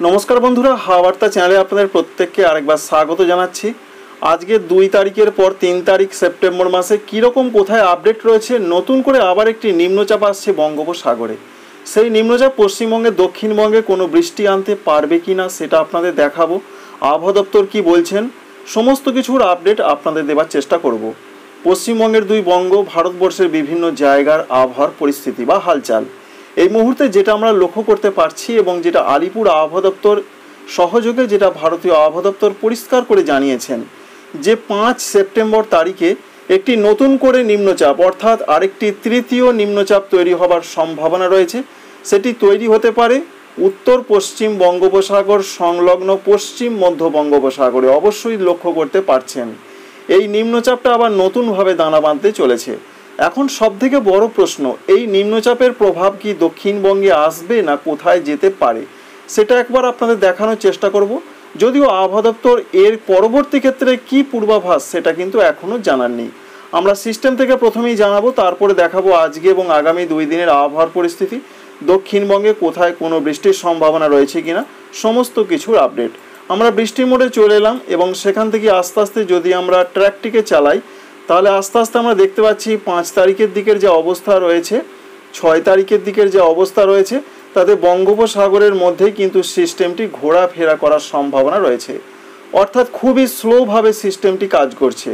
নমস্কার বন্ধুরা, হাওয়া বার্তা চ্যানেলে আপনাদের প্রত্যেককে আরেকবার স্বাগত জানাচ্ছি। আজকে 2 তারিখের পর 3 তারিখ সেপ্টেম্বর মাসে কীরকম কোথায় আপডেট রয়েছে, নতুন করে আবার একটি নিম্নচাপ আসছে বঙ্গোপসাগরে। সেই নিম্নচাপ পশ্চিমবঙ্গে দক্ষিণবঙ্গে কোনো বৃষ্টি আনতে পারবে কি না সেটা আপনাদের দেখাবো। আবহাওয়া দপ্তর কী বলছেন সমস্ত কিছুর আপডেট আপনাদের দেওয়ার চেষ্টা করব। পশ্চিমবঙ্গের 2 বঙ্গ, ভারতবর্ষের বিভিন্ন জায়গার আবহাওয়ার পরিস্থিতি বা হালচাল এই মুহূর্তে যেটা আমরা লক্ষ্য করতে পারছি এবং যেটা আলিপুর আবহাওয়া দপ্তর সহযোগে যেটা ভারতীয় আবহাওয়া দপ্তর পরিষ্কার করে জানিয়েছেন যে 5 সেপ্টেম্বর তারিখে একটি নতুন করে নিম্নচাপ অর্থাৎ আরেকটি তৃতীয় নিম্নচাপ তৈরি হবার সম্ভাবনা রয়েছে। সেটি তৈরি হতে পারে উত্তর পশ্চিম বঙ্গোপসাগর সংলগ্ন পশ্চিম মধ্য বঙ্গোপসাগরে। অবশ্যই লক্ষ্য করতে পারছেন এই নিম্নচাপটা আবার নতুনভাবে দানা বাঁধতে চলেছে। এখন সবথেকে বড় প্রশ্ন, এই নিম্নচাপের প্রভাব কি দক্ষিণবঙ্গে আসবে না কোথায় যেতে পারে সেটা একবার আপনাদের দেখানোর চেষ্টা করব। যদিও আবহাওয়া দপ্তর এর পরবর্তী ক্ষেত্রে কি পূর্বাভাস সেটা কিন্তু এখনও জানার নেই। আমরা সিস্টেম থেকে প্রথমেই জানাবো, তারপরে দেখাবো আজকে এবং আগামী 2 দিনের আবহাওয়ার পরিস্থিতি, দক্ষিণবঙ্গে কোথায় কোনো বৃষ্টির সম্ভাবনা রয়েছে কিনা সমস্ত কিছুর আপডেট। আমরা বৃষ্টির মোডে চলে এলাম এবং সেখান থেকে আস্তে আস্তে যদি আমরা ট্র্যাকটিকে চালাই তাহলে আস্তে আস্তে আমরা দেখতে পাচ্ছি 5 তারিখের দিকের যে অবস্থা রয়েছে, 6 তারিখের দিকের যে অবস্থা রয়েছে তাতে বঙ্গোপসাগরের মধ্যেই কিন্তু সিস্টেমটি ঘোরাফেরা করার সম্ভাবনা রয়েছে। অর্থাৎ খুবই স্লোভাবে সিস্টেমটি কাজ করছে।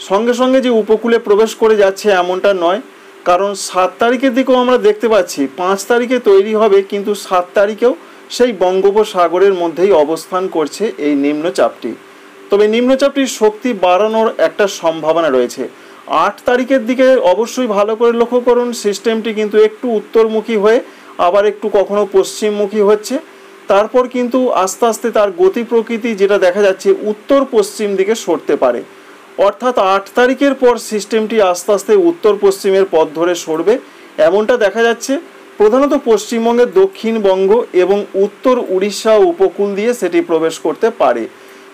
সঙ্গে সঙ্গে যে উপকূলে প্রবেশ করে যাচ্ছে এমনটা নয়, কারণ 7 তারিখের দিকেও আমরা দেখতে পাচ্ছি 5 তারিখে তৈরি হবে কিন্তু 7 তারিখেও সেই বঙ্গোপসাগরের মধ্যেই অবস্থান করছে এই নিম্নচাপটি। তবে নিম্নচাপটির শক্তি বাড়ানোর একটা সম্ভাবনা রয়েছে। 8 তারিখের দিকে অবশ্যই ভালো করে লক্ষ্য করুন, সিস্টেমটি কিন্তু একটু উত্তরমুখী হয়ে আবার একটু কখনো পশ্চিমমুখী হচ্ছে। তারপর কিন্তু আস্তে আস্তে তার গতি প্রকৃতি যেটা দেখা যাচ্ছে উত্তর পশ্চিম দিকে সরতে পারে। অর্থাৎ 8 তারিখের পর সিস্টেমটি আস্তে আস্তে উত্তর পশ্চিমের পথ ধরে সরবে এমনটা দেখা যাচ্ছে। প্রধানত পশ্চিমবঙ্গের দক্ষিণবঙ্গ এবং উত্তর উড়িষ্যা উপকূল দিয়ে সেটি প্রবেশ করতে পারে।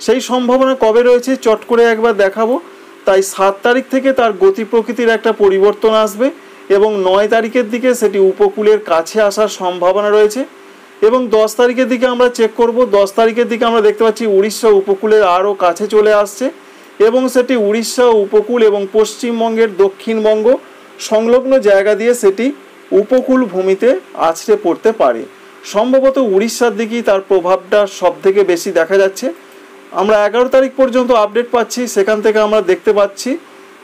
সেই সম্ভাবনা কবে রয়েছে চট করে একবার দেখাবো। তাই 7 তারিখ থেকে তার গতি প্রকৃতির একটা পরিবর্তন আসবে এবং 9 তারিখের দিকে সেটি উপকূলের কাছে আসার সম্ভাবনা রয়েছে। এবং 10 তারিখের দিকে আমরা চেক করব, 10 তারিখের দিকে আমরা দেখতে পাচ্ছি উড়িষ্যা উপকূলের আরও কাছে চলে আসছে এবং সেটি উড়িষ্যা উপকূল এবং পশ্চিমবঙ্গের দক্ষিণবঙ্গ সংলগ্ন জায়গা দিয়ে সেটি উপকূল ভূমিতে আছড়ে পড়তে পারে। সম্ভবত উড়িষ্যার দিকেই তার প্রভাবটা সবথেকে বেশি দেখা যাচ্ছে। আমরা 11 তারিখ পর্যন্ত আপডেট পাচ্ছি, সেখান থেকে আমরা দেখতে পাচ্ছি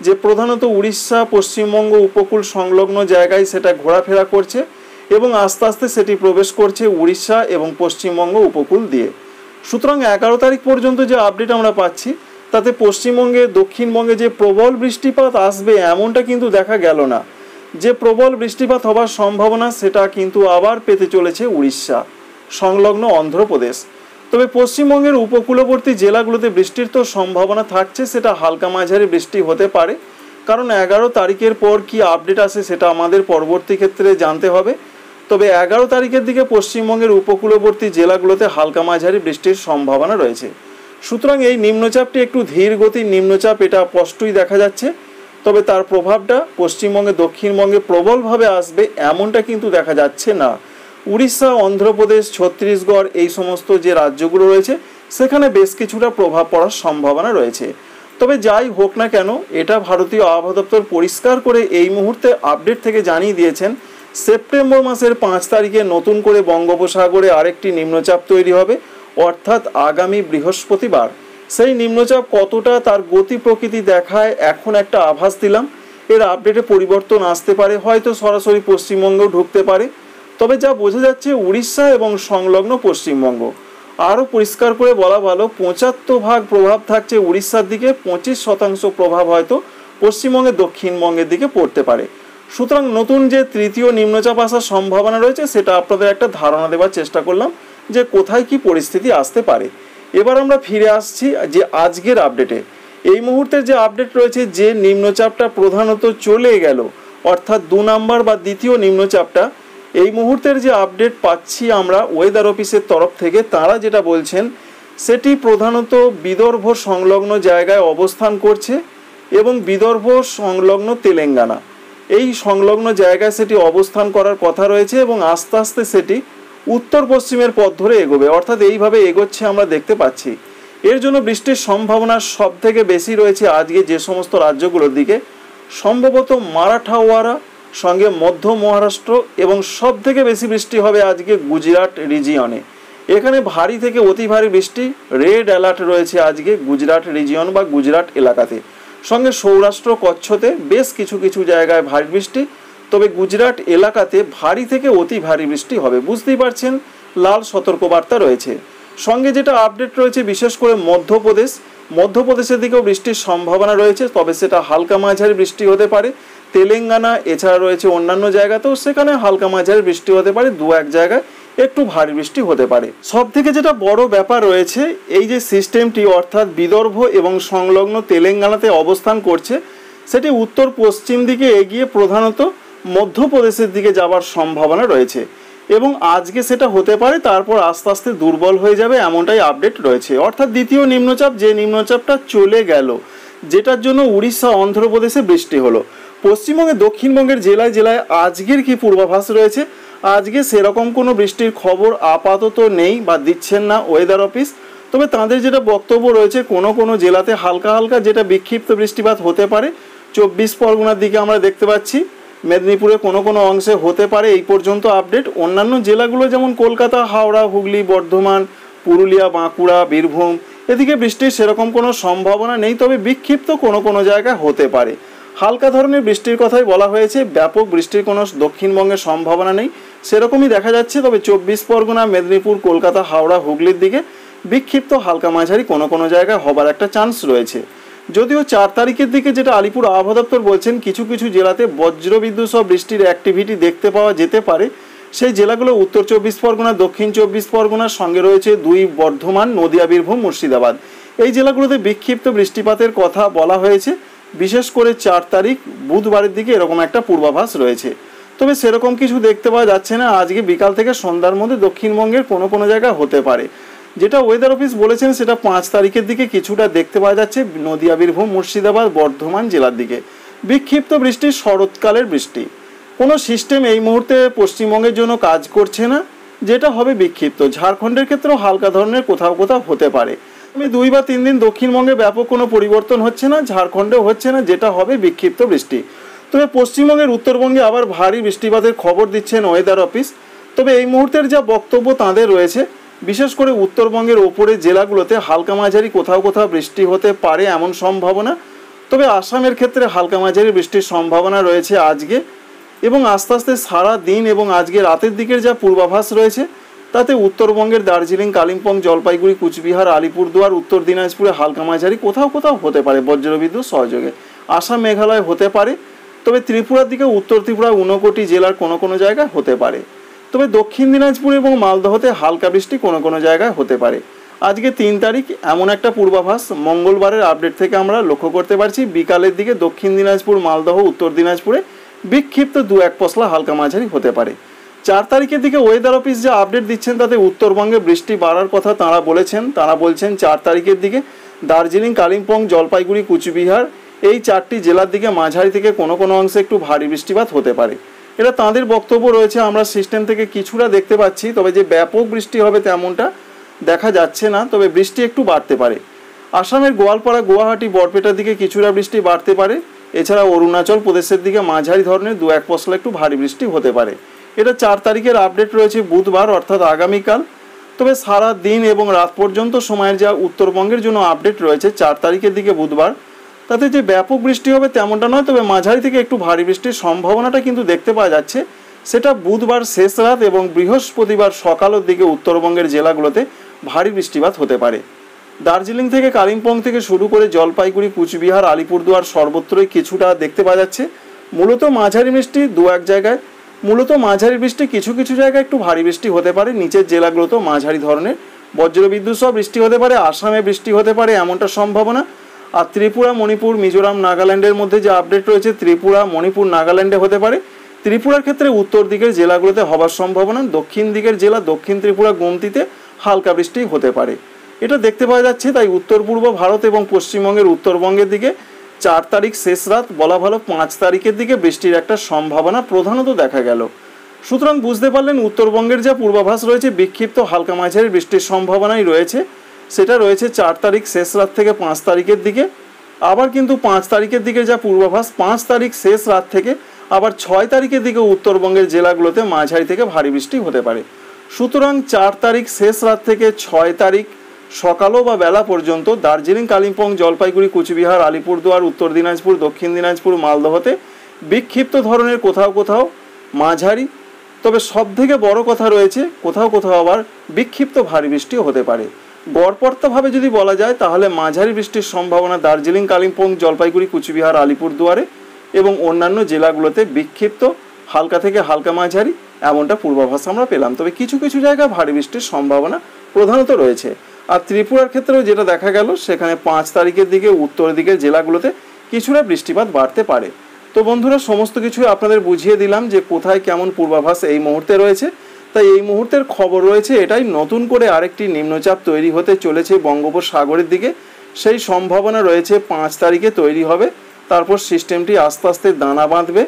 যে প্রধানত উড়িষ্যা পশ্চিমবঙ্গ উপকূল সংলগ্ন জায়গায় সেটা ঘোরাফেরা করছে এবং আস্তে আস্তে সেটি প্রবেশ করছে উড়িষ্যা এবং পশ্চিমবঙ্গ উপকূল দিয়ে। সুতরাং 11 তারিখ পর্যন্ত যে আপডেট আমরা পাচ্ছি তাতে পশ্চিমবঙ্গে দক্ষিণবঙ্গে যে প্রবল বৃষ্টিপাত আসবে এমনটা কিন্তু দেখা গেল না। যে প্রবল বৃষ্টিপাত হবার সম্ভাবনা সেটা কিন্তু আবার পেতে চলেছে উড়িষ্যা সংলগ্ন অন্ধ্রপ্রদেশ। তবে পশ্চিমবঙ্গের উপকূলবর্তী জেলাগুলোতে বৃষ্টির তো সম্ভাবনা থাকছে, সেটা হালকা মাঝারি বৃষ্টি হতে পারে। কারণ 11 তারিখের পর কি আপডেট আসে সেটা আমাদের পরবর্তী ক্ষেত্রে জানতে হবে। তবে 11 তারিখের দিকে পশ্চিমবঙ্গের উপকূলবর্তী জেলাগুলোতে হালকা মাঝারি বৃষ্টির সম্ভাবনা রয়েছে। সুতরাং এই নিম্নচাপটি একটু ধীর গতির নিম্নচাপ, এটা স্পষ্টই দেখা যাচ্ছে। তবে তার প্রভাবটা পশ্চিমবঙ্গে দক্ষিণবঙ্গে প্রবলভাবে আসবে এমনটা কিন্তু দেখা যাচ্ছে না। উড়িষ্যা, অন্ধ্রপ্রদেশ, ছত্তিশগড় এই সমস্ত যে রাজ্যগুলো রয়েছে সেখানে বেশ কিছুটা প্রভাব পড়ার সম্ভাবনা রয়েছে। তবে যাই হোক না কেন, এটা ভারতীয় আবহাওয়া দপ্তর পরিষ্কার করে এই মুহূর্তে আপডেট থেকে জানিয়ে দিয়েছেন সেপ্টেম্বর মাসের 5 তারিখে নতুন করে বঙ্গোপসাগরে আরেকটি নিম্নচাপ তৈরি হবে, অর্থাৎ আগামী বৃহস্পতিবার। সেই নিম্নচাপ কতটা তার গতি প্রকৃতি দেখায় এখন একটা আভাস দিলাম। এর আপডেটে পরিবর্তন আসতে পারে, হয়তো সরাসরি পশ্চিমবঙ্গেও ঢুকতে পারে। তবে যা বোঝা যাচ্ছে উড়িষ্যা এবং সংলগ্ন পশ্চিমবঙ্গ, আরও পরিষ্কার করে বলা ভালো 75% প্রভাব থাকছে উড়িষ্যার দিকে, 25% প্রভাব হয়তো পশ্চিমবঙ্গের দক্ষিণবঙ্গের দিকে পড়তে পারে। সুতরাং নতুন যে তৃতীয় নিম্নচাপ আসার সম্ভাবনা রয়েছে সেটা আপনাদের একটা ধারণা দেওয়ার চেষ্টা করলাম যে কোথায় কি পরিস্থিতি আসতে পারে। এবার আমরা ফিরে আসছি যে আজকের আপডেটে। এই মুহূর্তের যে আপডেট রয়েছে, যে নিম্নচাপটা প্রধানত চলে গেল অর্থাৎ 2 নম্বর বা দ্বিতীয় নিম্নচাপটা, এই মুহূর্তের যে আপডেট পাচ্ছি আমরা ওয়েদার অফিসের তরফ থেকে, তারা যেটা বলছেন সেটি প্রধানত বিদর্ভ সংলগ্ন জায়গায় অবস্থান করছে এবং বিদর্ভ সংলগ্ন তেলেঙ্গানা এই সংলগ্ন জায়গায় সেটি অবস্থান করার কথা রয়েছে এবং আস্তে আস্তে সেটি উত্তর পশ্চিমের পথ ধরে এগোবে, অর্থাৎ এইভাবে এগোচ্ছে আমরা দেখতে পাচ্ছি। এর জন্য বৃষ্টির সম্ভাবনা সব থেকে বেশি রয়েছে আজকে যে সমস্ত রাজ্যগুলোর দিকে, সম্ভবত মারাঠাওয়াড়া সঙ্গে মধ্য মহারাষ্ট্র, এবং সব থেকে বেশি বৃষ্টি হবে আজকে গুজরাট রিজিয়নে। এখানে ভারী থেকে অতি ভারী বৃষ্টি, রেড অ্যালার্ট রয়েছে আজকে গুজরাট রিজিয়ন বা গুজরাট এলাকাতে। সঙ্গে সৌরাষ্ট্র কচ্ছতে বেশ কিছু কিছু জায়গায় ভারী বৃষ্টি, তবে গুজরাট এলাকাতে ভারী থেকে অতি ভারী বৃষ্টি হবে। বুঝতেই পারছেন লাল সতর্কবার্তা রয়েছে। সঙ্গে যেটা আপডেট রয়েছে বিশেষ করে মধ্যপ্রদেশের দিকেও বৃষ্টির সম্ভাবনা রয়েছে, তবে সেটা হালকা মাঝারি বৃষ্টি হতে পারে। তেলেঙ্গানা এছাড়া রয়েছে অন্যান্য জায়গাতেও, সেখানে হালকা মাঝারি বৃষ্টি হতে পারে, দু এক জায়গায় একটু ভারী বৃষ্টি হতে পারে। সব থেকে যেটা বড় ব্যাপার রয়েছে, এই যে সিস্টেমটি অর্থাৎ বিদর্ভ এবং সংলগ্ন তেলেঙ্গানাতে অবস্থান করছে, সেটি উত্তর পশ্চিম দিকে এগিয়ে প্রধানত মধ্যপ্রদেশের দিকে যাওয়ার সম্ভাবনা রয়েছে, এবং আজকে সেটা হতে পারে, তারপর আস্তে আস্তে দুর্বল হয়ে যাবে, এমনটাই আপডেট রয়েছে। অর্থাৎ দ্বিতীয় নিম্নচাপ, যে নিম্নচাপটা চলে গেল, যেটার জন্য উড়িষ্যা অন্ধ্রপ্রদেশে বৃষ্টি হলো। পশ্চিমবঙ্গে দক্ষিণবঙ্গের জেলায় জেলায় আজকের কি পূর্বাভাস রয়েছে? আজকে সেরকম কোনো বৃষ্টির খবর আপাতত নেই বা দিচ্ছেন না ওয়েদার অফিস। তবে তাদের যেটা বক্তব্য রয়েছে, কোনো কোনো জেলাতে হালকা হালকা যেটা বিক্ষিপ্ত বৃষ্টিপাত হতে পারে। 24 পরগনার দিকে আমরা দেখতে পাচ্ছি, মেদিনীপুরে কোনো কোনো অংশে হতে পারে, এই পর্যন্ত আপডেট। অন্যান্য জেলাগুলো যেমন কলকাতা, হাওড়া, হুগলি, বর্ধমান, পুরুলিয়া, বাঁকুড়া, বীরভূম, এদিকে বৃষ্টির সেরকম কোনো সম্ভাবনা নেই, তবে বিক্ষিপ্ত কোনো কোনো জায়গায় হতে পারে। হালকা ধরনের বৃষ্টির কথাই বলা হয়েছে, ব্যাপক বৃষ্টির কোনো দক্ষিণবঙ্গের সম্ভাবনা নেই, সেরকমই দেখা যাচ্ছে। তবে 24 পরগনা, মেদিনীপুর, কলকাতা, হাওড়া, হুগলির দিকে বিক্ষিপ্ত হালকা মাঝারি কোনো কোনো জায়গায় হবার একটা চান্স রয়েছে। যদিও 4 তারিখের দিকে যেটা আলিপুর আবহাওয়া দপ্তর বলছেন, কিছু কিছু জেলাতে বজ্রবিদ্যুৎ সহ বৃষ্টির অ্যাক্টিভিটি দেখতে পাওয়া যেতে পারে। সেই জেলাগুলো উত্তর 24 পরগনা, দক্ষিণ 24 পরগনার সঙ্গে রয়েছে 2 বর্ধমান, নদিয়া, বীরভূম, মুর্শিদাবাদ। এই জেলাগুলোতে বিক্ষিপ্ত বৃষ্টিপাতের কথা বলা হয়েছে। বিশেষ করে 4 তারিখ বুধবারের দিকে এরকম একটা পূর্বাভাস রয়েছে, তবে সেরকম কিছু দেখতে পাওয়া যাচ্ছে না। আজকে বিকাল থেকে সন্ধ্যার মধ্যে দক্ষিণবঙ্গের কোনো কোনো জায়গায় হতে পারে। যেটা ওয়েদার অফিস বলেছেন সেটা 5 তারিখের দিকে কিছুটা দেখতে পাওয়া যাচ্ছে নদিয়া, বীরভূম, মুর্শিদাবাদ, বর্ধমান জেলার দিকে বিক্ষিপ্ত বৃষ্টি, শরৎকালের বৃষ্টি। কোনো সিস্টেম এই মুহূর্তে পশ্চিমবঙ্গের জন্য কাজ করছে না, যেটা হবে বিক্ষিপ্ত। ঝাড়খণ্ডের ক্ষেত্রেও হালকা ধরনের কোথাও কোথাও হতে পারে। 2 বা 3 দিন দক্ষিণবঙ্গে ব্যাপক কোনো পরিবর্তন হচ্ছে না, ঝাড়খণ্ডেও হচ্ছে না, যেটা হবে বিক্ষিপ্ত বৃষ্টি। তবে পশ্চিমবঙ্গের উত্তরবঙ্গে আবার ভারী বৃষ্টিপাতের খবর দিচ্ছেন ওয়েদার অফিস। তবে এই মুহূর্তের যা বক্তব্য তাঁদের রয়েছে, বিশেষ করে উত্তরবঙ্গের ওপরের জেলাগুলোতে হালকা মাঝারি কোথাও কোথাও বৃষ্টি হতে পারে এমন সম্ভাবনা। তবে আসামের ক্ষেত্রে হালকা মাঝারি বৃষ্টির সম্ভাবনা রয়েছে আজকে, এবং আস্তে আস্তে সারা দিন এবং আজকে রাতের দিকের যা পূর্বাভাস রয়েছে, তাতে উত্তরবঙ্গের দার্জিলিং, কালিম্পং, জলপাইগুড়ি, কুচবিহার, আলিপুরদুয়ার, উত্তর দিনাজপুরে হালকা মাঝারি কোথাও কোথাও হতে পারে বজ্রবিদ্যুৎ সহযোগে। আসাম, মেঘালয় হতে পারে। তবে ত্রিপুরার দিকে উত্তর ত্রিপুরা, ঊনকোটি জেলার কোনো কোনো জায়গায় হতে পারে। তবে দক্ষিণ দিনাজপুর এবং মালদহতে হালকা বৃষ্টি কোনো কোনো জায়গায় হতে পারে। আজকে 3 তারিখ এমন একটা পূর্বাভাস মঙ্গলবারের আপডেট থেকে আমরা লক্ষ্য করতে পারছি। বিকালের দিকে দক্ষিণ দিনাজপুর, মালদহ, উত্তর দিনাজপুরে বিক্ষিপ্ত 2-1 পশলা হালকা মাঝারি হতে পারে। 4 তারিখের দিকে ওয়েদার অফিস যা আপডেট দিচ্ছেন, তাতে উত্তরবঙ্গে বৃষ্টি বাড়ার কথা তাঁরা বলছেন 4 তারিখের দিকে দার্জিলিং, কালিম্পং, জলপাইগুড়ি, কুচবিহার, এই 4টি জেলার দিকে মাঝারি থেকে কোনো কোনো অংশে একটু ভারী বৃষ্টিপাত হতে পারে। এটা তাঁদের বক্তব্য রয়েছে, আমরা সিস্টেম থেকে কিছুটা দেখতে পাচ্ছি। তবে যে ব্যাপক বৃষ্টি হবে তেমনটা দেখা যাচ্ছে না, তবে বৃষ্টি একটু বাড়তে পারে। আসামের গোয়ালপাড়া, গুয়াহাটি, বরপেটার দিকে কিছুটা বৃষ্টি বাড়তে পারে। এছাড়া অরুণাচল প্রদেশের দিকে মাঝারি ধরনের 2-1 পশলা একটু ভারী বৃষ্টি হতে পারে। এটা 4 তারিখের আপডেট রয়েছে বুধবার, অর্থাৎ আগামীকাল। তবে সারা দিন এবং রাত পর্যন্ত সময়ের যা উত্তরবঙ্গের জন্য আপডেট রয়েছে 4 তারিখের দিকে বুধবার, তাতে যে ব্যাপক বৃষ্টি হবে তেমনটা নয়, তবে মাঝারি থেকে একটু ভারী বৃষ্টির সম্ভাবনাটা কিন্তু দেখতে পাওয়া যাচ্ছে। সেটা বুধবার শেষ রাত এবং বৃহস্পতিবার সকালের দিকে উত্তরবঙ্গের জেলাগুলোতে ভারী বৃষ্টিপাত হতে পারে। দার্জিলিং থেকে কালিম্পং থেকে শুরু করে জলপাইগুড়ি, কুচবিহার, আলিপুরদুয়ার সর্বত্রই কিছুটা দেখতে পাওয়া যাচ্ছে। মূলত মাঝারি বৃষ্টি 2-1 জায়গায়, কিছু কিছু জায়গায় একটু ভারী বৃষ্টি হতে পারে। নিচের জেলাগুলোতেও মাঝারি ধরনের বজ্রবিদ্যুৎ সহ বৃষ্টি হতে পারে। আসামে বৃষ্টি হতে পারে এমনটা সম্ভাবনা। আর ত্রিপুরা, মণিপুর, মিজোরাম, নাগাল্যান্ডের মধ্যে যে আপডেট রয়েছে, ত্রিপুরা, মণিপুর, নাগাল্যান্ডে হতে পারে। ত্রিপুরার ক্ষেত্রে উত্তর দিকের জেলাগুলোতে হবার সম্ভাবনা। দক্ষিণ দিকের জেলা দক্ষিণ ত্রিপুরা, গোমতিতে হালকা বৃষ্টি হতে পারে, এটা দেখতে পাওয়া যাচ্ছে। তাই উত্তর পূর্ব ভারত এবং পশ্চিমবঙ্গের উত্তরবঙ্গের দিকে 4 তারিখ শেষ রাত, বলা ভালো 5 তারিখের দিকে বৃষ্টির একটা সম্ভাবনা প্রধানত দেখা গেল। সুতরাং বুঝতে পারলেন উত্তরবঙ্গের যা পূর্বাভাস রয়েছে বিক্ষিপ্ত হালকা মাঝারি বৃষ্টির সম্ভাবনাই রয়েছে, সেটা রয়েছে 4 তারিখ শেষ রাত থেকে 5 তারিখের দিকে। আবার কিন্তু 5 তারিখের দিকে যা পূর্বাভাস, 5 তারিখ শেষ রাত থেকে আবার 6 তারিখের দিকে উত্তরবঙ্গের জেলাগুলোতে মাঝারি থেকে ভারী বৃষ্টি হতে পারে। সুতরাং 4 তারিখ শেষ রাত থেকে 6 তারিখ সকালও বা বেলা পর্যন্ত দার্জিলিং, কালিম্পং, জলপাইগুড়ি, কুচবিহার, আলিপুরদুয়ার, উত্তর দিনাজপুর, দক্ষিণ দিনাজপুর, মালদহতে বিক্ষিপ্ত ধরনের কোথাও কোথাও মাঝারি, তবে সবথেকে বড় কথা রয়েছে কোথাও কোথাও আবার বিক্ষিপ্ত ভারী বৃষ্টিও হতে পারে। গড়পড়তাভাবে যদি বলা যায় তাহলে মাঝারি বৃষ্টির সম্ভাবনা দার্জিলিং, কালিম্পং, জলপাইগুড়ি, কুচবিহার, আলিপুরদুয়ারে এবং অন্যান্য জেলাগুলোতে বিক্ষিপ্ত হালকা থেকে হালকা মাঝারি এমনটা পূর্বাভাস আমরা পেলাম। তবে কিছু কিছু জায়গায় ভারী বৃষ্টির সম্ভাবনা প্রধানত রয়েছে। আর ত্রিপুরার ক্ষেত্রেও যেটা দেখা গেল, সেখানে 5 তারিখের দিকে উত্তর দিকের জেলাগুলোতে কিছুটা বৃষ্টিপাত বাড়তে পারে। তো বন্ধুরা, সমস্ত কিছুই আপনাদের বুঝিয়ে দিলাম যে কোথায় কেমন পূর্বাভাস এই মুহূর্তে রয়েছে। তাই এই মুহূর্তের খবর রয়েছে এটাই, নতুন করে আরেকটি নিম্নচাপ তৈরি হতে চলেছে বঙ্গোপসাগরের দিকে। সেই সম্ভাবনা রয়েছে 5 তারিখে তৈরি হবে। তারপর সিস্টেমটি আস্তে আস্তে দানা বাঁধবে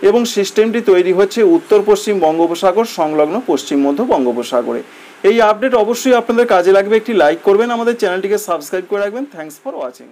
এবং সিস্টেমটি তৈরি হচ্ছে উত্তর পশ্চিম বঙ্গোপসাগর সংলগ্ন পশ্চিম মধ্য বঙ্গোপসাগরে। এই আপডেট অবশ্যই আপনাদের কাজে লাগবে। একটি লাইক করবেন, আমাদের চ্যানেলটিকে সাবস্ক্রাইব করে রাখবেন। Thanks for watching.